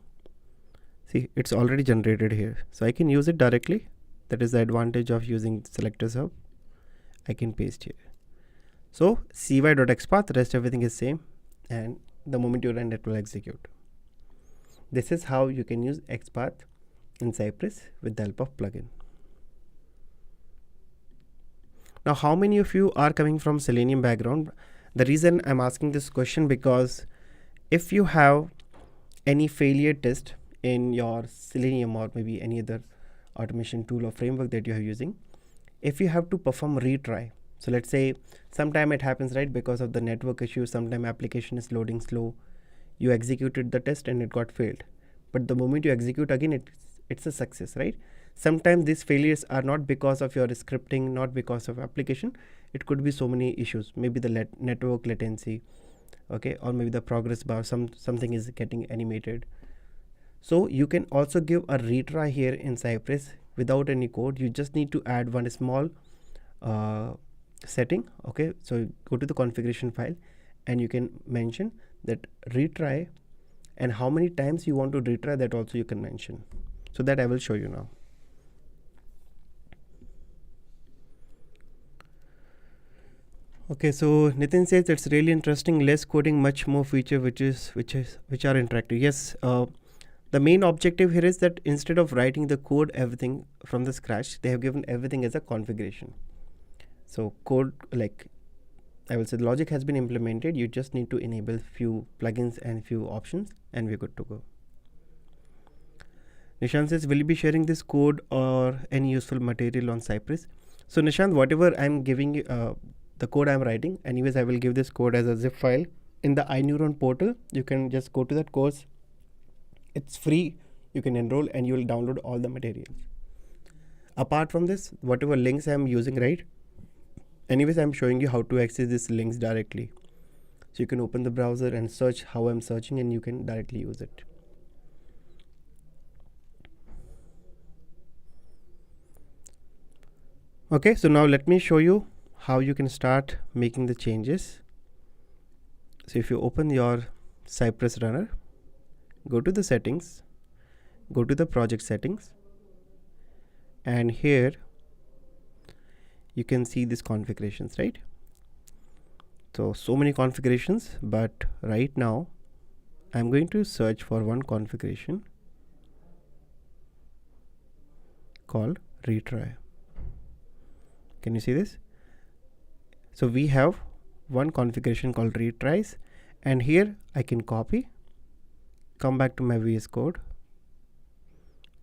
See, it's already generated here, so I can use it directly. That is the advantage of using selectors hub. I can paste here. So cy.xpath, rest everything is same, and the moment you run it will execute. This is how you can use XPath in Cypress with the help of plugin. Now, how many of you are coming from Selenium background? The reason I'm asking this question, because if you have any failure test in your Selenium or maybe any other automation tool or framework that you are using, if you have to perform retry, so let's say sometime it happens, right, because of the network issue, sometime application is loading slow, you executed the test and it got failed, but the moment you execute again, it's a success, right? Sometimes these failures are not because of your scripting, not because of application. It could be so many issues, maybe the network latency, okay, or maybe the progress bar, something is getting animated. So you can also give a retry here in Cypress without any code. You just need to add one small setting, okay? So go to the configuration file and you can mention that retry, and how many times you want to retry, that also you can mention. So that I will show you now. Okay, so Nitin says it's really interesting, less coding, much more feature which are interactive. Yes, the main objective here is that instead of writing the code everything from the scratch, they have given everything as a configuration. So code, like I will say, the logic has been implemented. You just need to enable few plugins and few options and we're good to go. Nishant says, will you be sharing this code or any useful material on Cypress? So Nishant, whatever I'm giving you, the code I'm writing, anyways, I will give this code as a zip file in the iNeuron portal. You can just go to that course. It's free. You can enroll and you will download all the materials. Apart from this, whatever links I'm using, right? Anyways, I'm showing you how to access these links directly. So you can open the browser and search how I'm searching and you can directly use it. Okay, so now let me show you how you can start making the changes. So if you open your Cypress runner, go to the settings, go to the project settings, and here you can see these configurations, right? So many configurations, but right now I'm going to search for one configuration called retry. Can you see this? So we have one configuration called retries, and here I can copy, come back to my VS Code,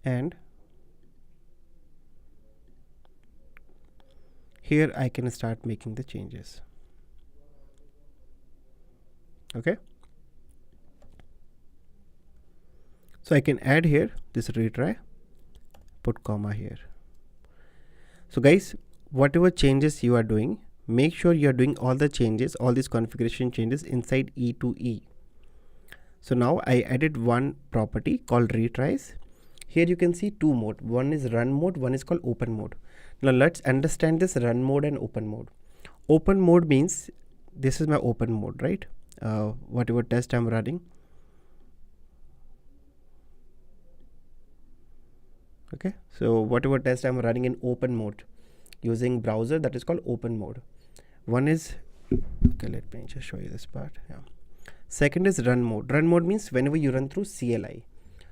and here I can start making the changes. Okay. So I can add here this retry, put comma here. So guys, whatever changes you are doing, make sure you are doing all the changes, all these configuration changes inside E2E. So now I added one property called retries. Here you can see two mode. One is run mode, one is called open mode. Now let's understand this run mode and open mode. Open mode means this is my open mode, right? Whatever test I'm running. Okay, so whatever test I'm running in open mode using browser, that is called open mode. One is, okay, let me just show you this part. Yeah. Second is run mode. Run mode means whenever you run through CLI.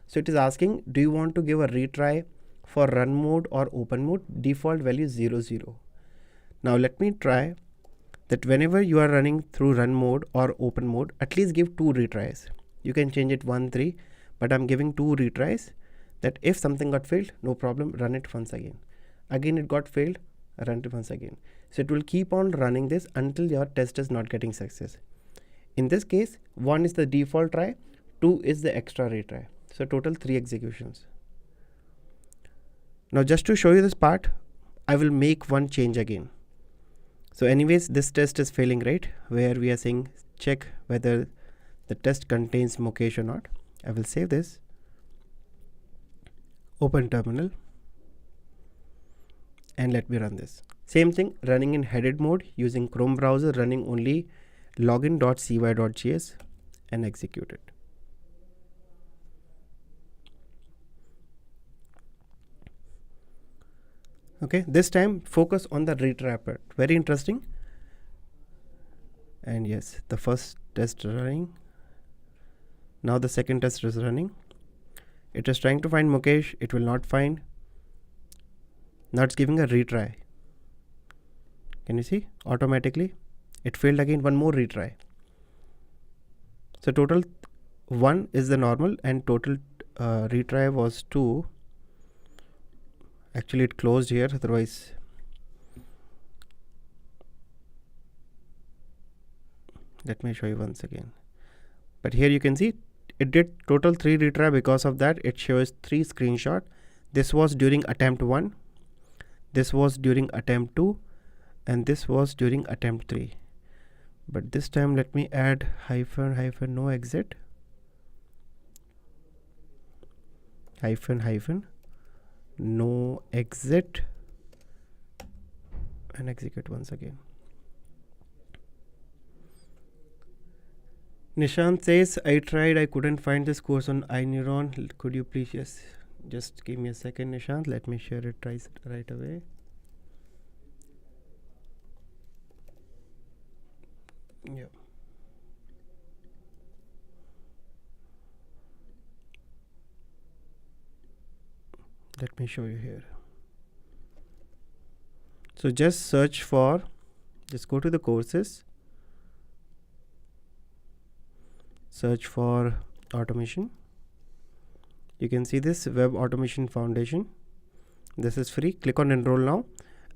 So it is asking, do you want to give a retry for run mode or open mode? Default value 0, 0. Now let me try that whenever you are running through run mode or open mode, at least give 2 retries. You can change it 1, 3, but I'm giving 2 retries, that if something got failed, no problem, run it once again. Again it got failed, run it once again. So it will keep on running this until your test is not getting success. In this case, 1 is the default try, 2 is the extra retry. So total 3 executions. Now just to show you this part, I will make one change again. So anyways, this test is failing, right? Where we are saying check whether the test contains Mukesh or not. I will save this. Open terminal. And let me run this. Same thing, running in headed mode using Chrome browser, running only login.cy.js and execute it. Okay, this time focus on the retry part. Very interesting. And yes, the first test running. Now the second test is running. It is trying to find Mukesh. It will not find. Now it's giving a retry. Can you see? Automatically it failed again. One more retry. So total 1 is the normal and total retry was 2. Actually it closed here, otherwise let me show you once again. But here you can see it did total 3 retry. Because of that it shows 3 screenshot. This was during attempt 1, this was during attempt 2, and this was during attempt 3. But this time let me add hyphen no exit, hyphen no exit, and execute once again. Nishant says, I tried, I couldn't find this course on iNeuron. Could you please, yes, just give me a second, Nishant. Let me share it right away. Yeah. Let me show you here. So just search for, just go to the courses, search for automation. You can see this web automation foundation. This is free. Click on enroll now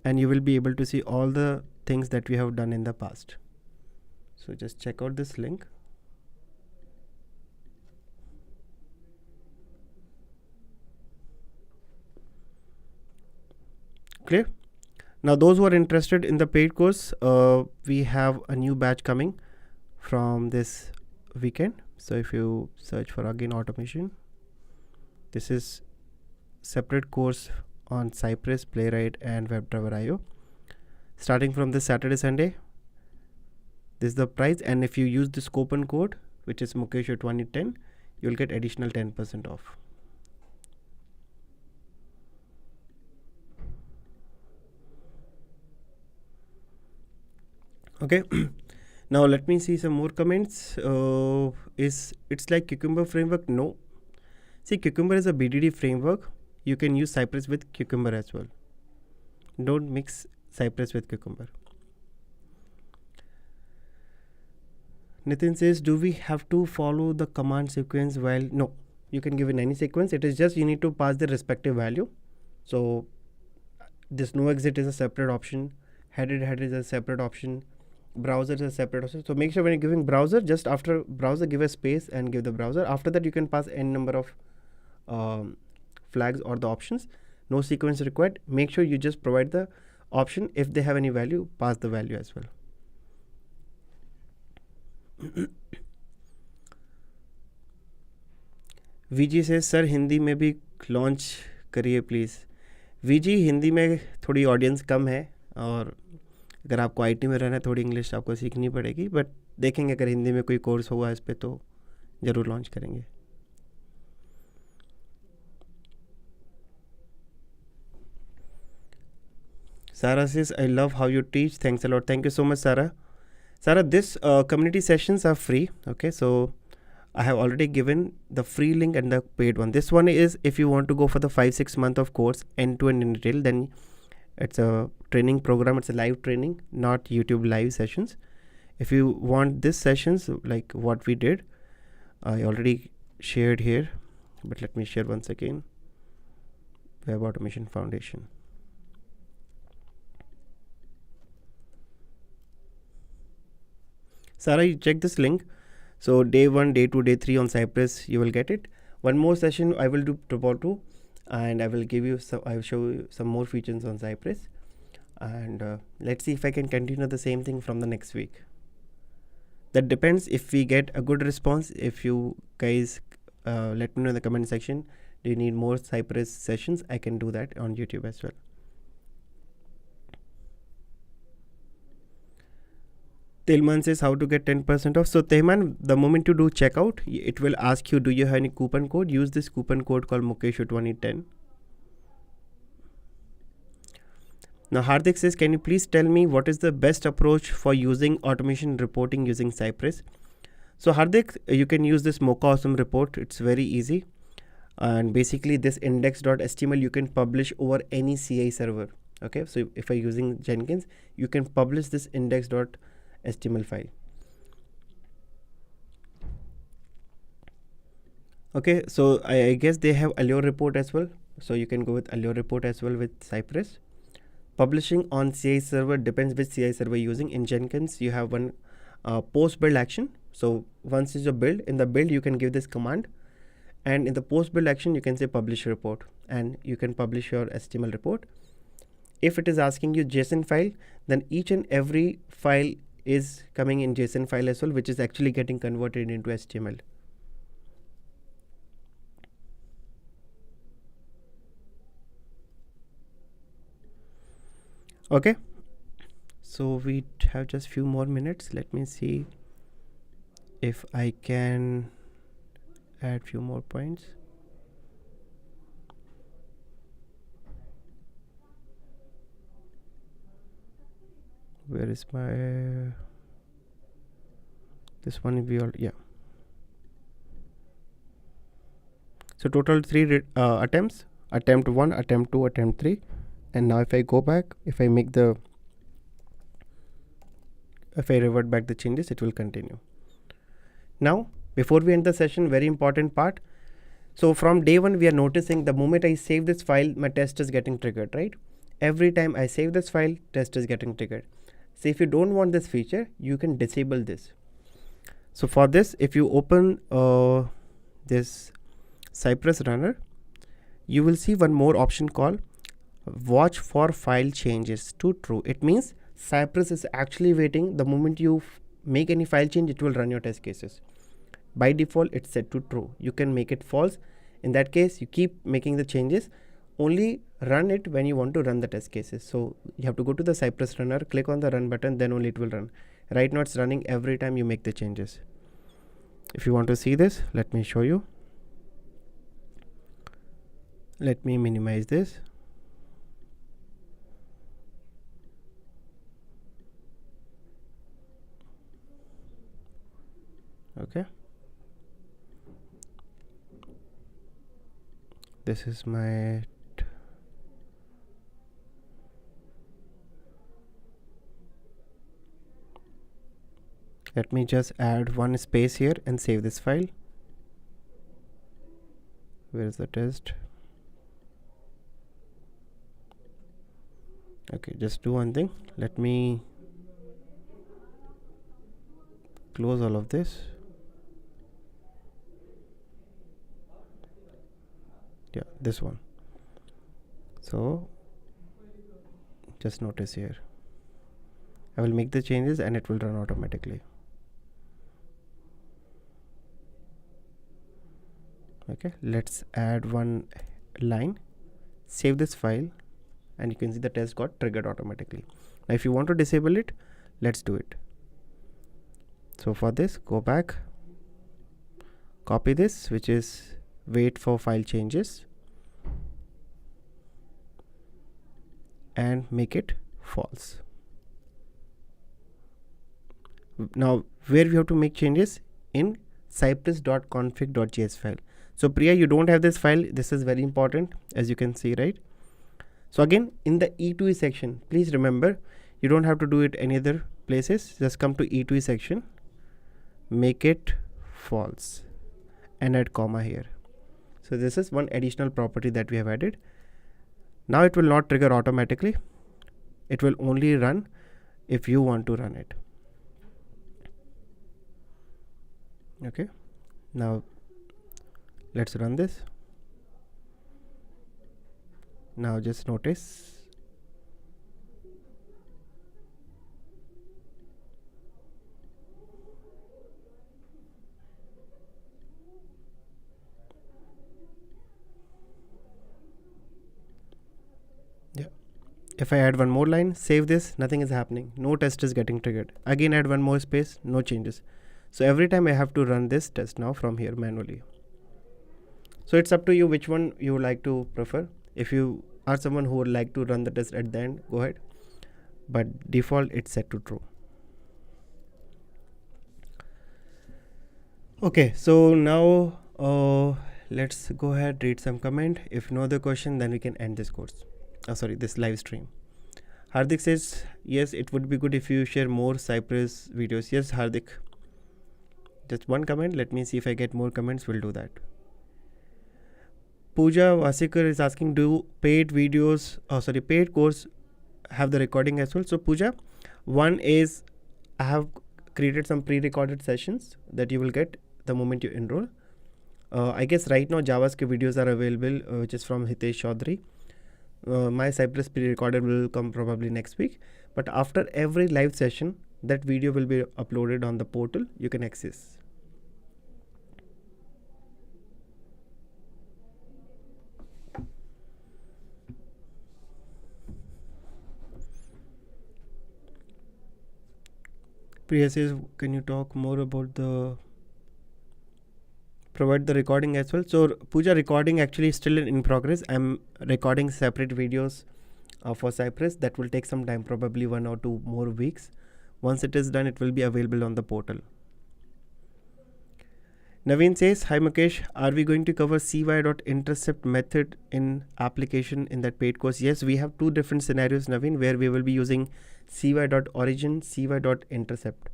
and you will be able to see all the things that we have done in the past. So just check out this link. Clear? Now those who are interested in the paid course, we have a new batch coming from this weekend. So if you search for again automation, this is separate course on Cypress, Playwright and WebDriver.io. Starting from this Saturday, Sunday, this is the price, and if you use this coupon code, which is Mukesh Otwani 10, you'll get additional 10% off. Okay. Now let me see some more comments. It's like Cucumber framework? No. See, Cucumber is a BDD framework. You can use Cypress with Cucumber as well. Don't mix Cypress with Cucumber. Nitin says, do we have to follow the command sequence while? No, you can give in any sequence. It is just you need to pass the respective value. So this no exit is a separate option. Headed is a separate option. Browser is a separate option. So make sure when you're giving browser, just after browser give a space and give the browser. After that you can pass n number of flags or the options. No sequence required. Make sure you just provide the option. If they have any value, pass the value as well. VG says, sir Hindi में भी launch करिए please. VG Hindi में थोड़ी audience कम है और अगर आपको IT में रहना है थोड़ी इंग्लिश आपको सीखनी पड़ेगी, बट देखेंगे अगर हिंदी में कोई कोर्स होगा इस पे तो ज़रूर लॉन्च करेंगे. Sarah says, I love how you teach. Thanks a lot. Thank you so much, Sarah. Sarah, this community sessions are free. Okay, so I have already given the free link and the paid one. This one is if you want to go for the 5-6 month of course end to end in detail, then it's a training program. It's a live training, not YouTube live sessions. If you want this sessions like what we did, I already shared here, but let me share once again. Web Automation Foundation. Sarah, you check this link. So day 1, day 2, day 3 on Cypress, you will get it. One more session I will do tomorrow 2, and I will give you some. I will show you some more features on Cypress, and let's see if I can continue the same thing from the next week. That depends if we get a good response. If you guys let me know in the comment section, do you need more Cypress sessions? I can do that on YouTube as well. Tilman says how to get 10% off. So Tilman, the moment you do checkout, it will ask you, do you have any coupon code? Use this coupon code called Mukesh Otwani 10. Now Hardik says, can you please tell me what is the best approach for using automation reporting using Cypress? So Hardik, you can use this Mocha awesome report. It's very easy. And basically this index.html you can publish over any CI server. Okay, so if you're using Jenkins, you can publish this index.html file. Okay, so I guess they have Allure report as well. So you can go with Allure report as well with Cypress. Publishing on CI server depends which CI server you're using. In Jenkins, you have one post build action. So once is your build, in the build you can give this command, and in the post build action you can say publish report, and you can publish your HTML report. If it is asking you JSON file, then each and every file is coming in JSON file as well, which is actually getting converted into HTML. Okay, so we have just few more minutes. Let me see if I can add few more points. Where is my this one? We all, yeah. So total 3 attempts: attempt 1, attempt 2, attempt 3. And now if I go back, if I revert back the changes, it will continue. Now, before we end the session, very important part. So from day 1, we are noticing the moment I save this file, my test is getting triggered, right? Every time I save this file, test is getting triggered. So if you don't want this feature, you can disable this. So for this, if you open this Cypress runner, you will see one more option called watch for file changes to true. It means Cypress is actually waiting. The moment you make any file change, it will run your test cases. By default, it's set to true. You can make it false. In that case, you keep making the changes. Only run it when you want to run the test cases. So you have to go to the Cypress runner, click on the run button, then only it will run. Right now it's running every time you make the changes. If you want to see this, let me show you. Let me minimize this. Okay, this is my let me just add one space here and save this file. Where is the test? Okay, just do one thing. Let me close all of this. Yeah, this one. So just notice here, I will make the changes and it will run automatically. Okay, let's add one line, save this file, and you can see the test got triggered automatically. Now if you want to disable it, let's do it. So for this, go back, copy this, which is wait for file changes, and make it false. Now where we have to make changes? In cypress.config.js file. So Priya, you don't have this file. This is very important, as you can see, right? So again, in the E2E section, please remember, you don't have to do it any other places. Just come to E2E section, make it false, and add comma here. So this is one additional property that we have added. Now it will not trigger automatically. It will only run if you want to run it. Okay, now let's run this. Now just notice if I add one more line, save this, nothing is happening. No test is getting triggered. Again, add one more space, no changes. So every time I have to run this test now from here manually. So it's up to you which one you would like to prefer. If you are someone who would like to run the test at the end, go ahead. But default, it's set to true. Okay, so now let's go ahead, read some comment. If no other question, then we can end this course. This live stream. Hardik says, yes, it would be good if you share more Cypress videos. Yes, Hardik. Just one comment. Let me see if I get more comments. We'll do that. Pooja Vasikar is asking, do paid videos, paid course have the recording as well? So Pooja, one is I have created some pre-recorded sessions that you will get the moment you enroll. I guess right now JavaScript videos are available, which is from Hitesh Chaudhary. My Cypress pre-recorded will come probably next week, but after every live session that video will be uploaded on the portal. You can access. Priya says, can you talk more about the provide the recording as well? So Pooja, recording actually is still in progress. I'm recording separate videos for Cypress. That will take some time, probably 1 or 2 more weeks. Once it is done, it will be available on the portal. Navin says, hi Mukesh, are we going to cover cy.intercept method in application in that paid course? Yes, we have 2 different scenarios, Navin, where we will be using cy.origin, cy.intercept.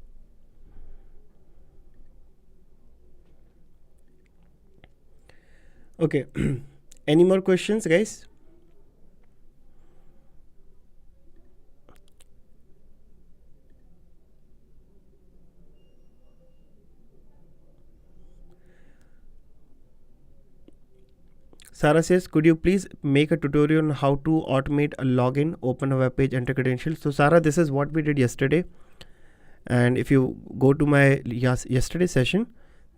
Okay, any more questions, guys? Sarah says, could you please make a tutorial on how to automate a login, open a web page, enter credentials? So Sarah, this is what we did yesterday. And if you go to my yesterday session,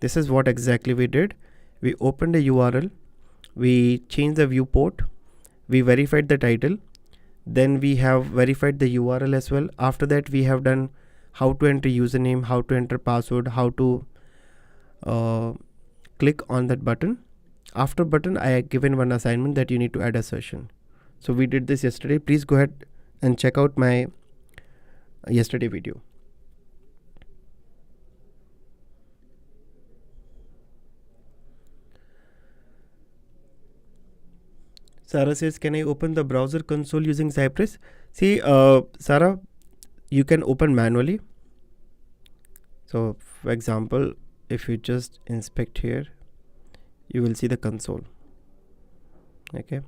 this is what exactly we did. We opened a URL, we changed the viewport, we verified the title, then we have verified the URL as well. After that, we have done how to enter username, how to enter password, how to click on that button. After button, I have given one assignment that you need to add a session. So we did this yesterday. Please go ahead and check out my yesterday video. Sarah says, can I open the browser console using Cypress? See, Sarah, you can open manually. So for example, if you just inspect here, you will see the console. Okay.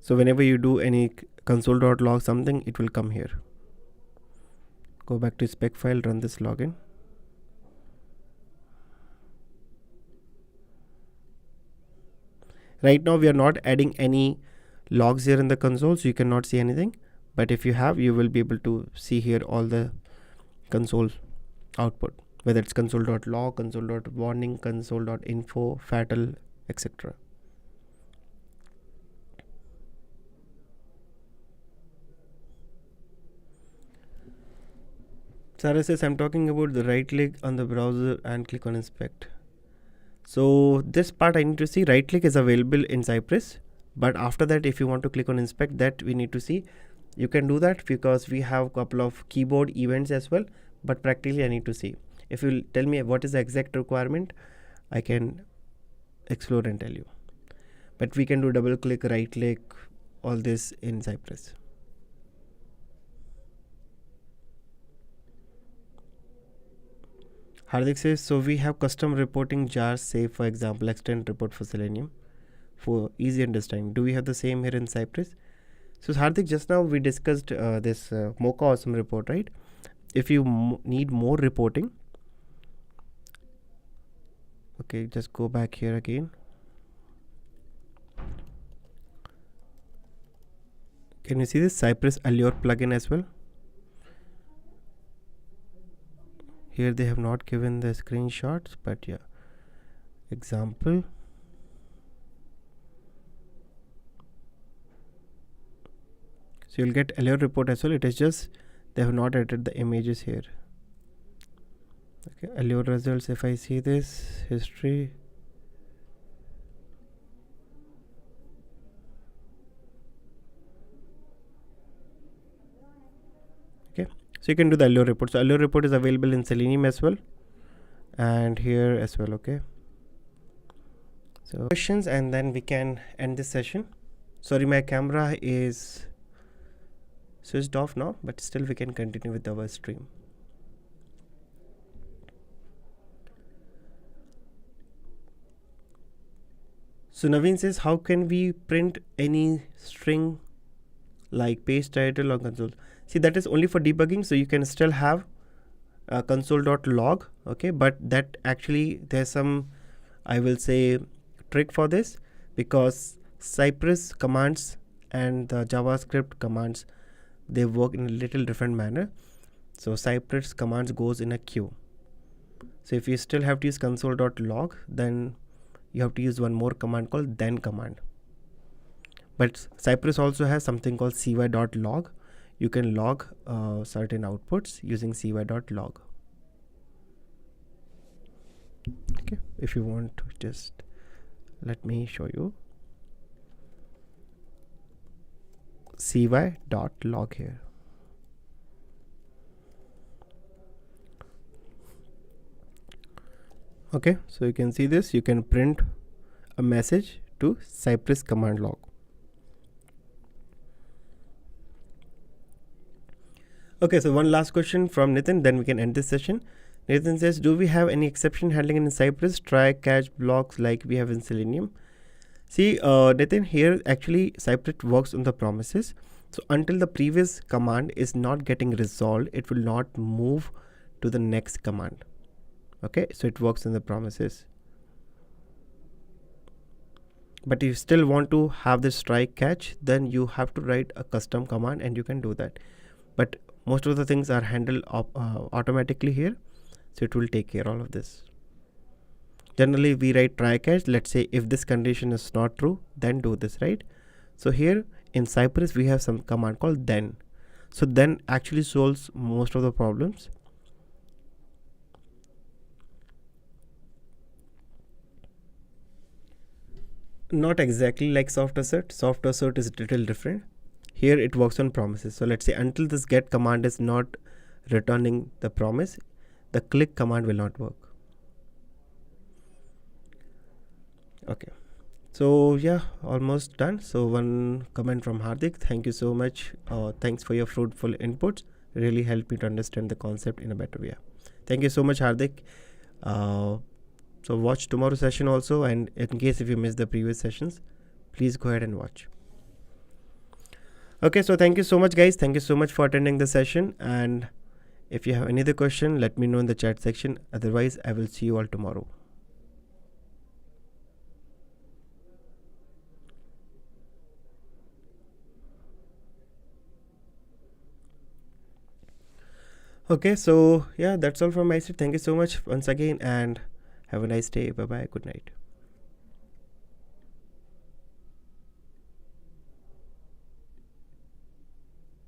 So whenever you do any console.log something, it will come here. Go back to spec file, run this login. Right now we are not adding any logs here in the console, so you cannot see anything. But if you have, you will be able to see here all the console output, whether it's console.log, console.warning, console.info, fatal, etc. Sarah says, I'm talking about the right click on the browser and click on inspect. So this part I need to see. Right click is available in Cypress, but after that if you want to click on inspect, that we need to see. You can do that because we have a couple of keyboard events as well, but practically I need to see. If you tell me what is the exact requirement, I can explore and tell you. But we can do double click, right click, all this in Cypress. Hardik says, so we have custom reporting jars, say for example, extend report for Selenium for easy understanding. Do we have the same here in Cypress? So Hardik, just now we discussed this Mocha awesome report, right? If you need more reporting, okay, just go back here again. Can you see this Cypress Allure plugin as well? Here they have not given the screenshots, but yeah, example. So you'll get Allure report as well. It is just they have not added the images here. Okay, Allure results. If I see this history, okay, so you can do the Allure report. So Allure report is available in Selenium as well, and here as well. Okay, so questions, and then we can end this session. Sorry, my camera is switched off now, but still we can continue with our stream. So Navin says, how can we print any string like page title or console? See, that is only for debugging, so you can still have console.log, okay, but that actually there's some, I will say, trick for this, because Cypress commands and the JavaScript commands, they work in a little different manner. So Cypress commands goes in a queue. So if you still have to use console.log, then you have to use one more command called then command. But Cypress also has something called cy.log. You can log certain outputs using cy.log. Okay, if you want to just let me show you cy.log here. Okay, so you can see this, you can print a message to Cypress command log. Okay, so one last question from Nitin, then we can end this session. Nathan says, do we have any exception handling in Cypress, try catch blocks like we have in Selenium? See, Nathan, here actually Cypress works on the promises. So until the previous command is not getting resolved, it will not move to the next command. Okay, so it works in the promises. But if you still want to have this try catch, then you have to write a custom command, and you can do that. But most of the things are handled automatically here, so it will take care of all of this. Generally we write try catch. Let's say if this condition is not true, then do this, right? So here in Cypress we have some command called then. So then actually solves most of the problems. Not exactly like soft assert. Soft assert is a little different. Here it works on promises. So let's say until this get command is not returning the promise, the click command will not work. Okay, so yeah, almost done. So one comment from Hardik, thank you so much. Thanks for your fruitful inputs, really helped me to understand the concept in a better way. Thank you so much, Hardik. So watch tomorrow's session also, and in case if you missed the previous sessions, please go ahead and watch. Okay, so thank you so much guys, thank you so much for attending the session, and if you have any other question, let me know in the chat section. Otherwise I will see you all tomorrow. Okay, so yeah, that's all from my side. Thank you so much once again, and have a nice day. Bye bye. Good night.